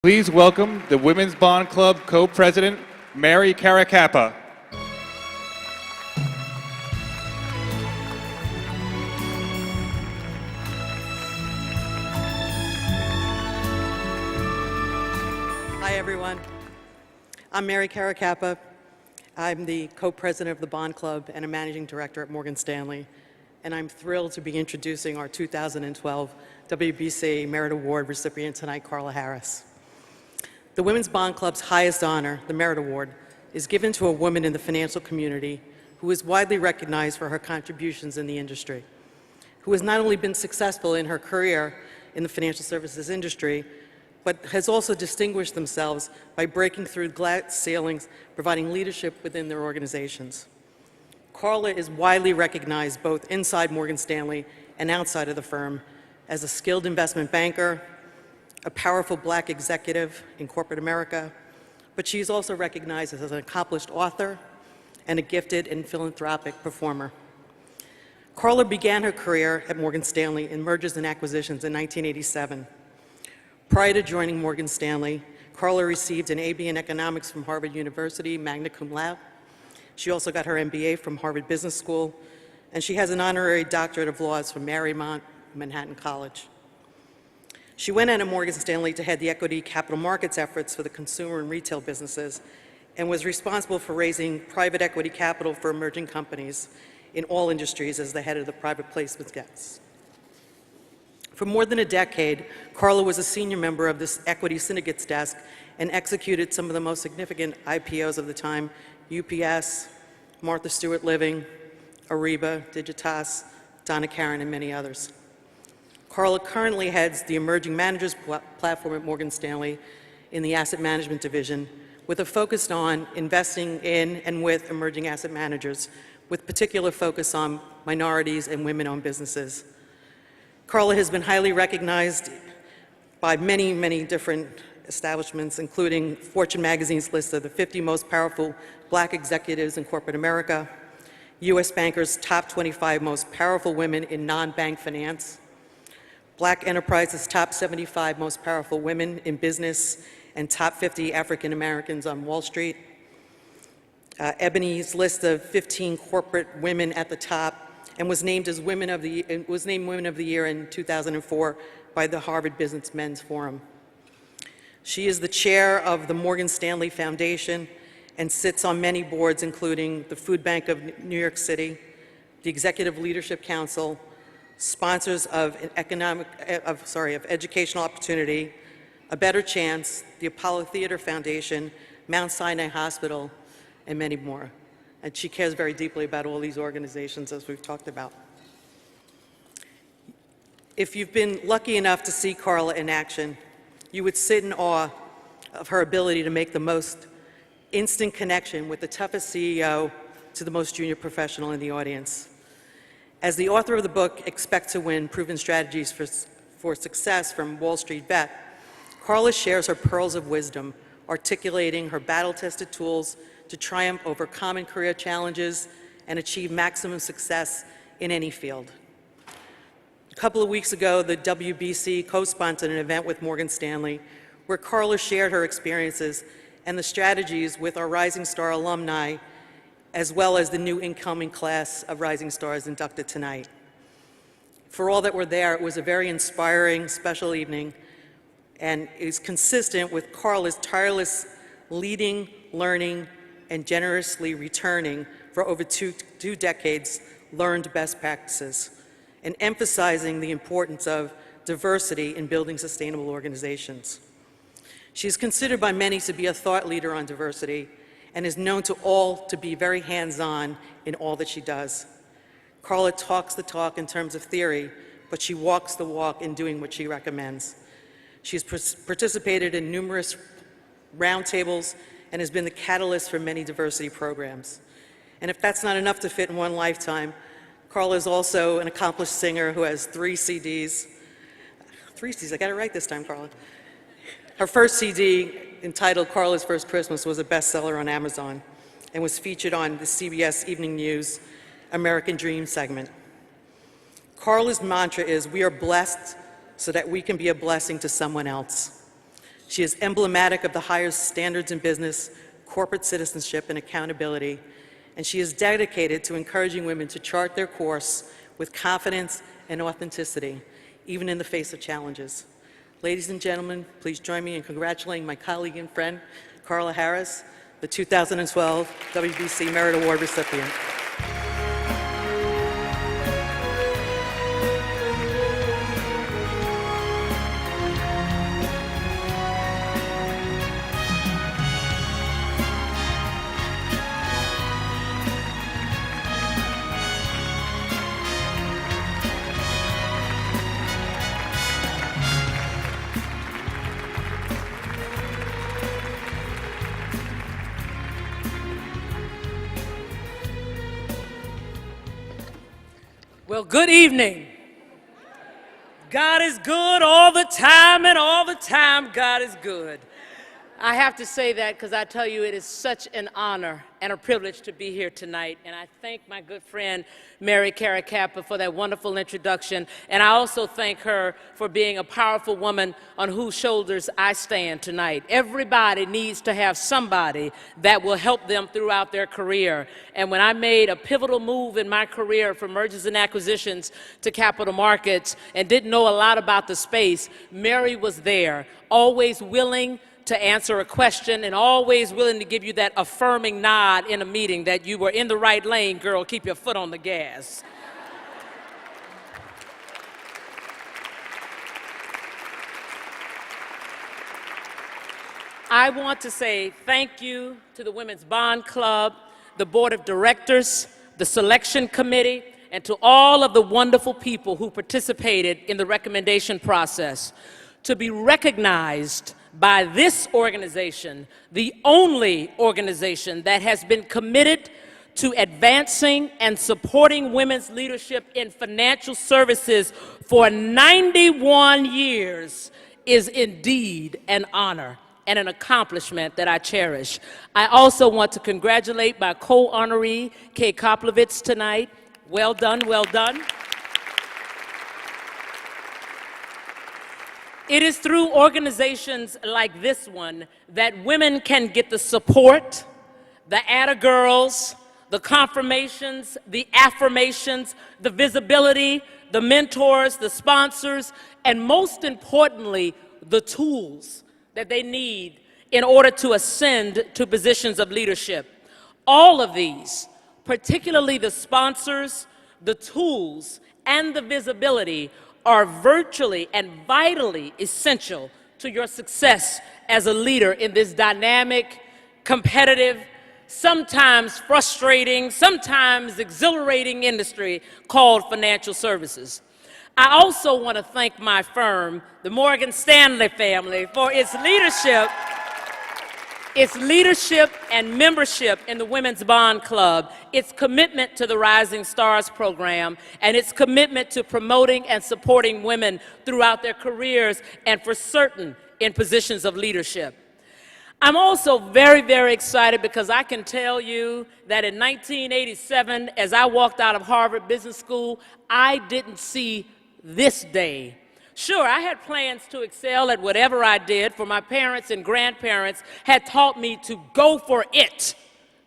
Please welcome the Women's Bond Club co-president, Mary Caracappa. Hi, everyone. I'm Mary Caracappa. I'm the co-president of the Bond Club and a managing director at Morgan Stanley. And I'm thrilled to be introducing our 2012 WBC Merit Award recipient tonight, Carla Harris. The Women's Bond Club's highest honor, the Merit Award, is given to a woman in the financial community who is widely recognized for her contributions in the industry, who has not only been successful in her career in the financial services industry, but has also distinguished themselves by breaking through glass ceilings, providing leadership within their organizations. Carla is widely recognized both inside Morgan Stanley and outside of the firm as a skilled investment banker, a powerful Black executive in corporate America, but she's also recognized as an accomplished author and a gifted and philanthropic performer. Carla began her career at Morgan Stanley in mergers and acquisitions in 1987. Prior to joining Morgan Stanley, Carla received an AB in economics from Harvard University, magna cum laude. She also got her MBA from Harvard Business School, and she has an honorary doctorate of laws from Marymount Manhattan College. She went on at Morgan Stanley to head the equity capital markets efforts for the consumer and retail businesses and was responsible for raising private equity capital for emerging companies in all industries as the head of the private placement desk. For more than a decade, Carla was a senior member of this equity syndicates desk and executed some of the most significant IPOs of the time: UPS, Martha Stewart Living, Ariba, Digitas, Donna Karan, and many others. Carla currently heads the Emerging Managers platform at Morgan Stanley in the asset management division, with a focus on investing in and with emerging asset managers, with particular focus on minorities and women-owned businesses. Carla has been highly recognized by many, many different establishments, including Fortune magazine's list of the 50 most powerful Black executives in corporate America, U.S. Banker's top 25 most powerful women in non-bank finance, Black Enterprise's top 75 most powerful women in business, and top 50 African Americans on Wall Street, Ebony's list of 15 corporate women at the top, and was named Women of the Year in 2004 by the Harvard Business Men's Forum. She is the chair of the Morgan Stanley Foundation and sits on many boards, including the Food Bank of New York City, the Executive Leadership Council, sponsors of Educational Opportunity, A Better Chance, the Apollo Theater Foundation, Mount Sinai Hospital, and many more. And she cares very deeply about all these organizations, as we've talked about. If you've been lucky enough to see Carla in action, you would sit in awe of her ability to make the most instant connection with the toughest CEO to the most junior professional in the audience. As the author of the book, Expect to Win: Proven Strategies for Success from Wall Street Vet, Carla shares her pearls of wisdom, articulating her battle-tested tools to triumph over common career challenges and achieve maximum success in any field. A couple of weeks ago, the WBC co-sponsored an event with Morgan Stanley where Carla shared her experiences and the strategies with our Rising Star alumni, as well as the new incoming class of Rising Stars inducted tonight. For all that were there, it was a very inspiring, special evening, and is consistent with Carla's tireless leading, learning, and generously returning for over two decades learned best practices, and emphasizing the importance of diversity in building sustainable organizations. She is considered by many to be a thought leader on diversity, and is known to all to be very hands-on in all that she does. Carla talks the talk in terms of theory, but she walks the walk in doing what she recommends. She's participated in numerous roundtables and has been the catalyst for many diversity programs. And if that's not enough to fit in one lifetime, Carla is also an accomplished singer who has 3 CDs. 3 CDs, I got it right this time, Carla. Her first CD, entitled Carla's First Christmas, was a bestseller on Amazon and was featured on the CBS Evening News American Dream segment. Carla's mantra is, "We are blessed so that we can be a blessing to someone else." She is emblematic of the highest standards in business, corporate citizenship, and accountability, and she is dedicated to encouraging women to chart their course with confidence and authenticity, even in the face of challenges. Ladies and gentlemen, please join me in congratulating my colleague and friend, Carla Harris, the 2012 WBC Merit Award recipient. Well, good evening. God is good all the time, and all the time God is good. I have to say that because I tell you it is such an honor and a privilege to be here tonight. And I thank my good friend Mary Caracappa for that wonderful introduction. And I also thank her for being a powerful woman on whose shoulders I stand tonight. Everybody needs to have somebody that will help them throughout their career. And when I made a pivotal move in my career from mergers and acquisitions to capital markets and didn't know a lot about the space, Mary was there, always willing to answer a question and always willing to give you that affirming nod in a meeting that you were in the right lane, girl, keep your foot on the gas. I want to say thank you to the Women's Bond Club, the Board of Directors, the Selection Committee, and to all of the wonderful people who participated in the recommendation process. To be recognized by this organization, the only organization that has been committed to advancing and supporting women's leadership in financial services for 91 years, is indeed an honor and an accomplishment that I cherish. I also want to congratulate my co-honoree, Kay Koplovitz, tonight. Well done, well done. It is through organizations like this one that women can get the support, the atta girls, the confirmations, the affirmations, the visibility, the mentors, the sponsors, and most importantly, the tools that they need in order to ascend to positions of leadership. All of these, particularly the sponsors, the tools, and the visibility, are virtually and vitally essential to your success as a leader in this dynamic, competitive, sometimes frustrating, sometimes exhilarating industry called financial services. I also want to thank my firm, the Morgan Stanley family, for its leadership and membership in the Women's Bond Club, its commitment to the Rising Stars program, and its commitment to promoting and supporting women throughout their careers and for certain in positions of leadership. I'm also very, very excited because I can tell you that in 1987, as I walked out of Harvard Business School, I didn't see this day. Sure, I had plans to excel at whatever I did, for my parents and grandparents had taught me to go for it,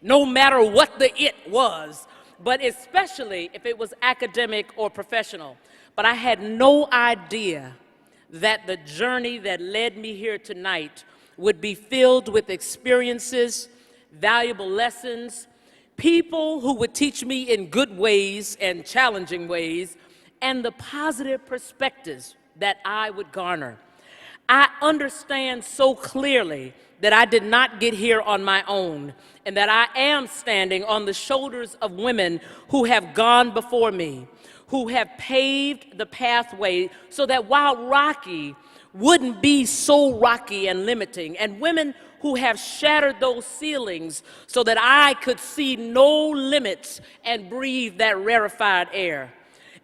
no matter what the it was, but especially if it was academic or professional. But I had no idea that the journey that led me here tonight would be filled with experiences, valuable lessons, people who would teach me in good ways and challenging ways, and the positive perspectives that I would garner. I understand so clearly that I did not get here on my own, and that I am standing on the shoulders of women who have gone before me, who have paved the pathway so that while rocky wouldn't be so rocky and limiting, and women who have shattered those ceilings so that I could see no limits and breathe that rarefied air.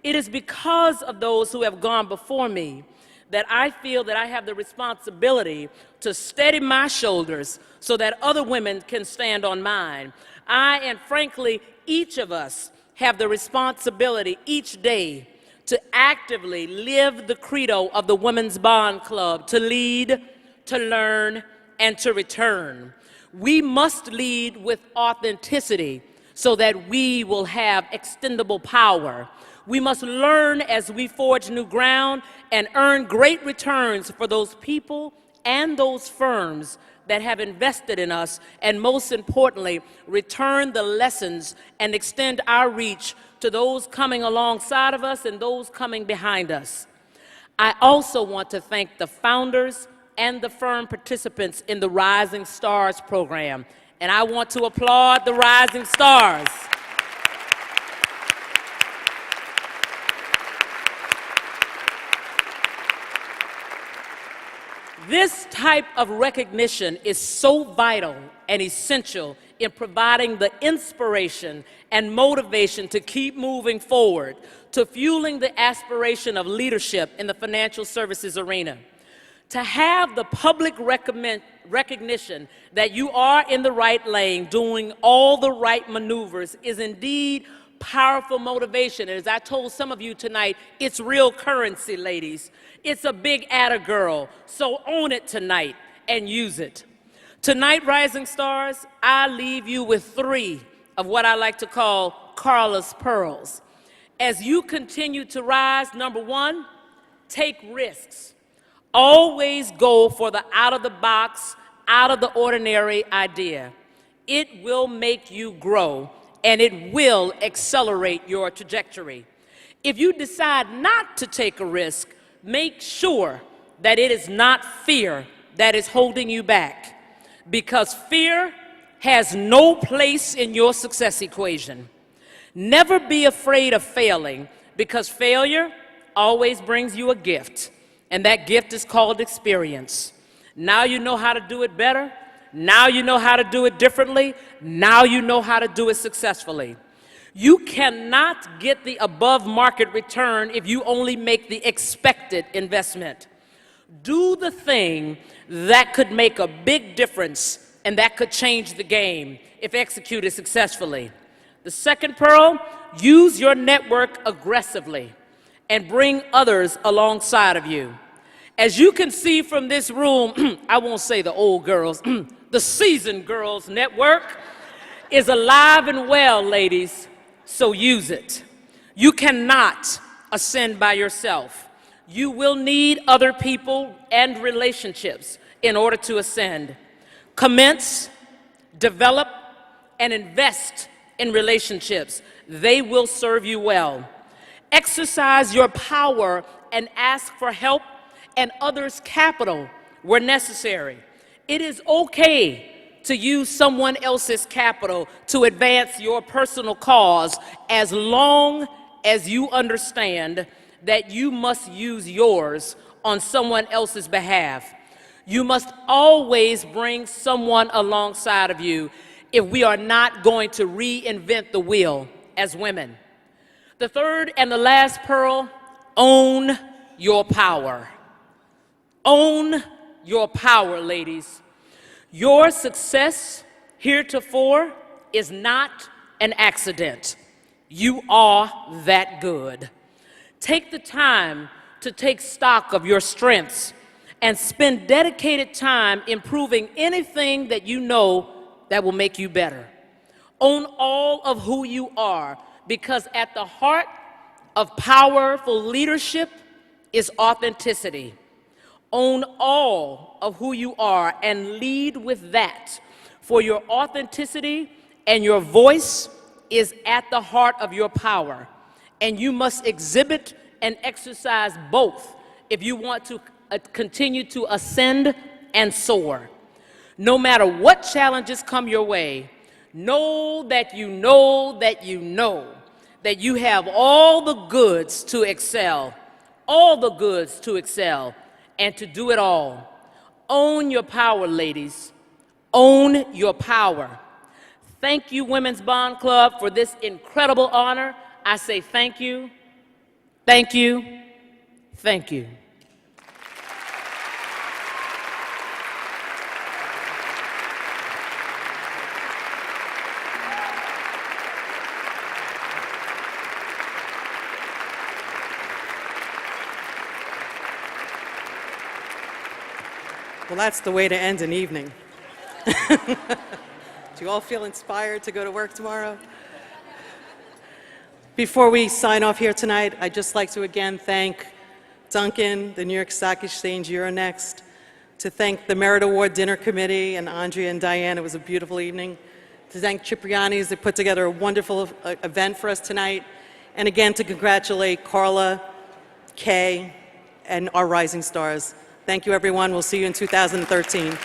It is because of those who have gone before me that I feel that I have the responsibility to steady my shoulders so that other women can stand on mine. I, and frankly, each of us have the responsibility each day to actively live the credo of the Women's Bond Club, to lead, to learn, and to return. We must lead with authenticity so that we will have extendable power. We must learn as we forge new ground and earn great returns for those people and those firms that have invested in us, and most importantly, return the lessons and extend our reach to those coming alongside of us and those coming behind us. I also want to thank the founders and the firm participants in the Rising Stars program, and I want to applaud the Rising Stars. This type of recognition is so vital and essential in providing the inspiration and motivation to keep moving forward, to fueling the aspiration of leadership in the financial services arena. To have the public recognition that you are in the right lane, doing all the right maneuvers, is indeed powerful motivation. And as I told some of you tonight, it's real currency, ladies. It's a big atta girl, so own it tonight and use it. Tonight, Rising Stars, I leave you with 3 of what I like to call Carla's pearls. As you continue to rise, number 1, take risks. Always go for the out-of-the-box, out-of-the-ordinary idea. It will make you grow, and it will accelerate your trajectory. If you decide not to take a risk, make sure that it is not fear that is holding you back, because fear has no place in your success equation. Never be afraid of failing, because failure always brings you a gift, and that gift is called experience. Now you know how to do it better. Now you know how to do it differently. Now you know how to do it successfully. You cannot get the above market return if you only make the expected investment. Do the thing that could make a big difference and that could change the game if executed successfully. The second pearl, use your network aggressively and bring others alongside of you. As you can see from this room, I won't say the old girls, the seasoned girls network is alive and well, ladies, so use it. You cannot ascend by yourself. You will need other people and relationships in order to ascend. Commence, develop, and invest in relationships. They will serve you well. Exercise your power and ask for help and others' capital where necessary. It is okay to use someone else's capital to advance your personal cause, as long as you understand that you must use yours on someone else's behalf. You must always bring someone alongside of you if we are not going to reinvent the wheel as women. The third and the last pearl, own your power. Own your power, ladies. Your success heretofore is not an accident. You are that good. Take the time to take stock of your strengths and spend dedicated time improving anything that you know that will make you better. Own all of who you are, because at the heart of powerful leadership is authenticity. Own all of who you are and lead with that, for your authenticity and your voice is at the heart of your power, and you must exhibit and exercise both if you want to continue to ascend and soar. No matter what challenges come your way, know that you know that you know that you have all the goods to excel, and to do it all. Own your power, ladies. Own your power. Thank you, Women's Bond Club, for this incredible honor. I say thank you, thank you, thank you. Well, that's the way to end an evening. Do you all feel inspired to go to work tomorrow? Before we sign off here tonight, I'd just like to again thank Duncan, the New York Stock Exchange, Euronext, to thank the Merit Award Dinner Committee and Andrea and Diane. It was a beautiful evening. To thank Cipriani's that put together a wonderful event for us tonight. And again, to congratulate Carla, Kay, and our rising stars. Thank you, everyone. We'll see you in 2013.